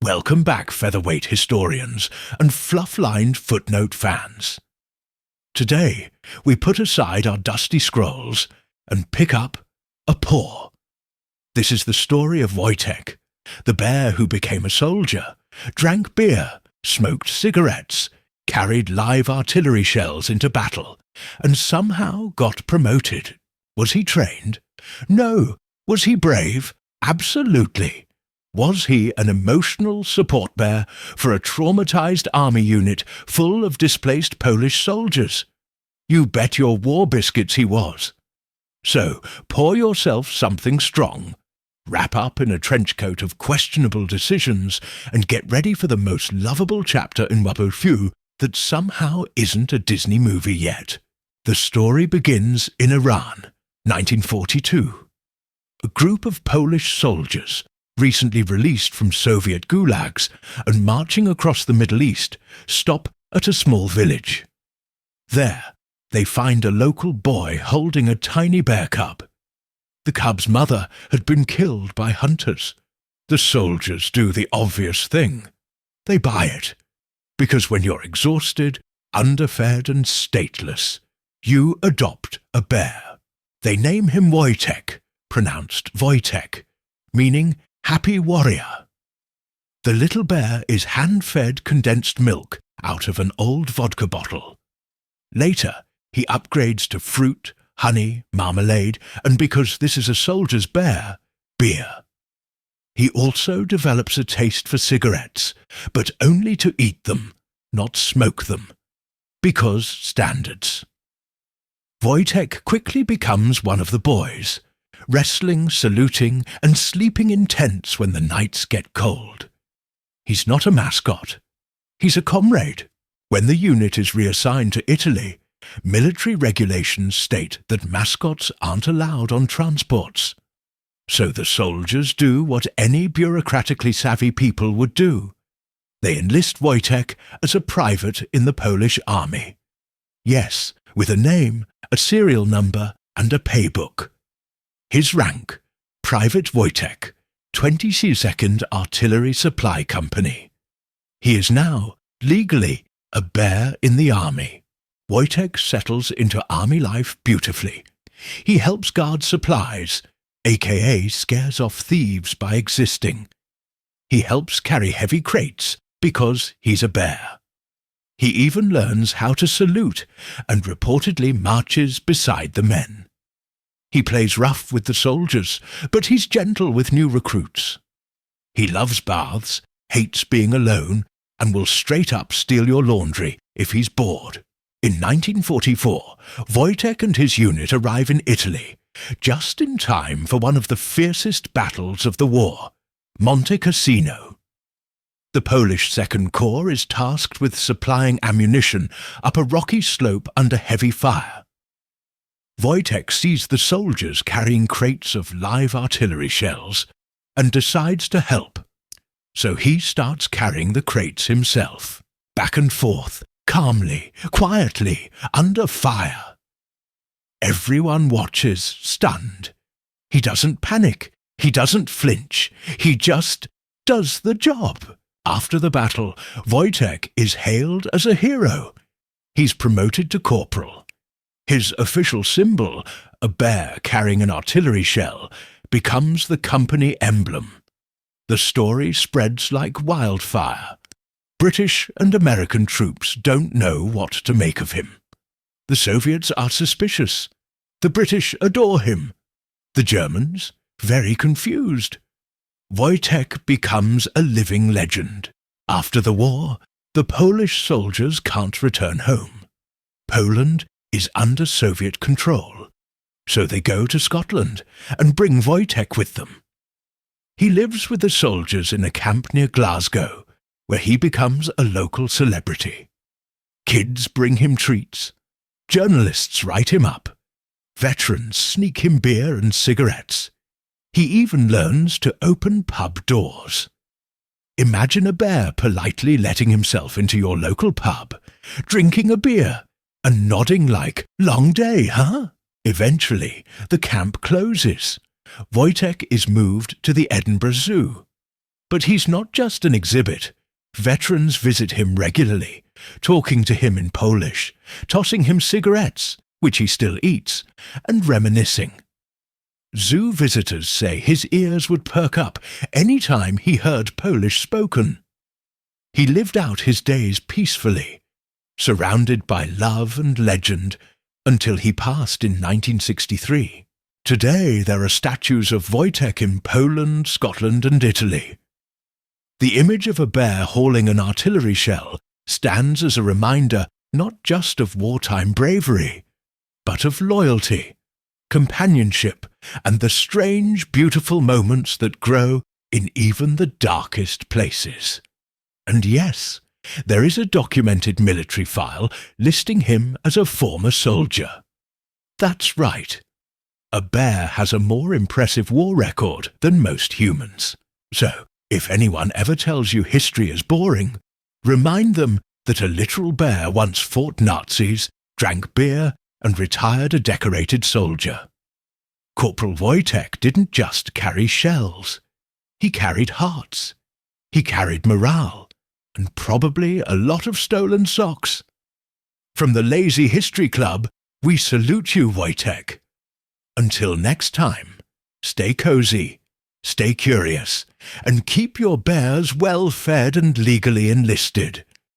Welcome back, featherweight historians and fluff-lined footnote fans. Today, we put aside our dusty scrolls and pick up a paw. This is the story of Wojtek, the bear who became a soldier, drank beer, smoked cigarettes, carried live artillery shells into battle, and somehow got promoted. Was he trained? No. Was he brave? Absolutely. Was he an emotional support bear for a traumatized army unit full of displaced Polish soldiers? You bet your war biscuits he was. So, pour yourself something strong, wrap up in a trench coat of questionable decisions, and get ready for the most lovable chapter in WWII that somehow isn't a Disney movie yet. The story begins in Iran, 1942. A group of Polish soldiers, recently released from Soviet gulags and marching across the Middle East, stop at a small village. There, they find a local boy holding a tiny bear cub. The cub's mother had been killed by hunters. The soldiers do the obvious thing. They buy it. Because when you're exhausted, underfed and stateless, you adopt a bear. They name him Wojtek, pronounced Wojtek, meaning happy warrior. The little bear is hand-fed condensed milk out of an old vodka bottle. Later, he upgrades to fruit, honey, marmalade, and because this is a soldier's bear, beer. He also develops a taste for cigarettes, but only to eat them, not smoke them, because standards. Wojtek quickly becomes one of the boys, wrestling, saluting, and sleeping in tents when the nights get cold. He's not a mascot. He's a comrade. When the unit is reassigned to Italy, military regulations state that mascots aren't allowed on transports. So the soldiers do what any bureaucratically savvy people would do. They enlist Wojtek as a private in the Polish army. Yes, with a name, a serial number, and a paybook. His rank, Private Wojtek, 22nd Artillery Supply Company. He is now, legally, a bear in the army. Wojtek settles into army life beautifully. He helps guard supplies, aka scares off thieves by existing. He helps carry heavy crates because he's a bear. He even learns how to salute and reportedly marches beside the men. He plays rough with the soldiers, but he's gentle with new recruits. He loves baths, hates being alone, and will straight up steal your laundry if he's bored. In 1944, Wojtek and his unit arrive in Italy, just in time for one of the fiercest battles of the war, Monte Cassino. The Polish Second Corps is tasked with supplying ammunition up a rocky slope under heavy fire. Wojtek sees the soldiers carrying crates of live artillery shells and decides to help. So he starts carrying the crates himself, back and forth, calmly, quietly, under fire. Everyone watches, stunned. He doesn't panic. He doesn't flinch. He just does the job. After the battle, Wojtek is hailed as a hero. He's promoted to corporal. His official symbol, a bear carrying an artillery shell, becomes the company emblem. The story spreads like wildfire. British and American troops don't know what to make of him. The Soviets are suspicious. The British adore him. The Germans, very confused. Wojtek becomes a living legend. After the war, the Polish soldiers can't return home. Poland is under Soviet control, so they go to Scotland and bring Wojtek with them. He lives with the soldiers in a camp near Glasgow, where he becomes a local celebrity. Kids bring him treats. Journalists write him up. Veterans sneak him beer and cigarettes. He even learns to open pub doors. Imagine a bear politely letting himself into your local pub, drinking a beer, and nodding like, "Long day, huh?" Eventually, the camp closes. Wojtek is moved to the Edinburgh Zoo. But he's not just an exhibit. Veterans visit him regularly, talking to him in Polish, tossing him cigarettes, which he still eats, and reminiscing. Zoo visitors say his ears would perk up any time he heard Polish spoken. He lived out his days peacefully, surrounded by love and legend, until he passed in 1963. Today there are statues of Wojtek in Poland, Scotland and Italy. The image of a bear hauling an artillery shell stands as a reminder not just of wartime bravery, but of loyalty, companionship, and the strange, beautiful moments that grow in even the darkest places. And yes, there is a documented military file listing him as a former soldier. That's right. A bear has a more impressive war record than most humans. So, if anyone ever tells you history is boring, remind them that a literal bear once fought Nazis, drank beer, and retired a decorated soldier. Corporal Wojtek didn't just carry shells. He carried hearts. He carried morale, and probably a lot of stolen socks. From the Lazy History Club, we salute you, Wojtek. Until next time, stay cozy, stay curious, and keep your bears well fed and legally enlisted.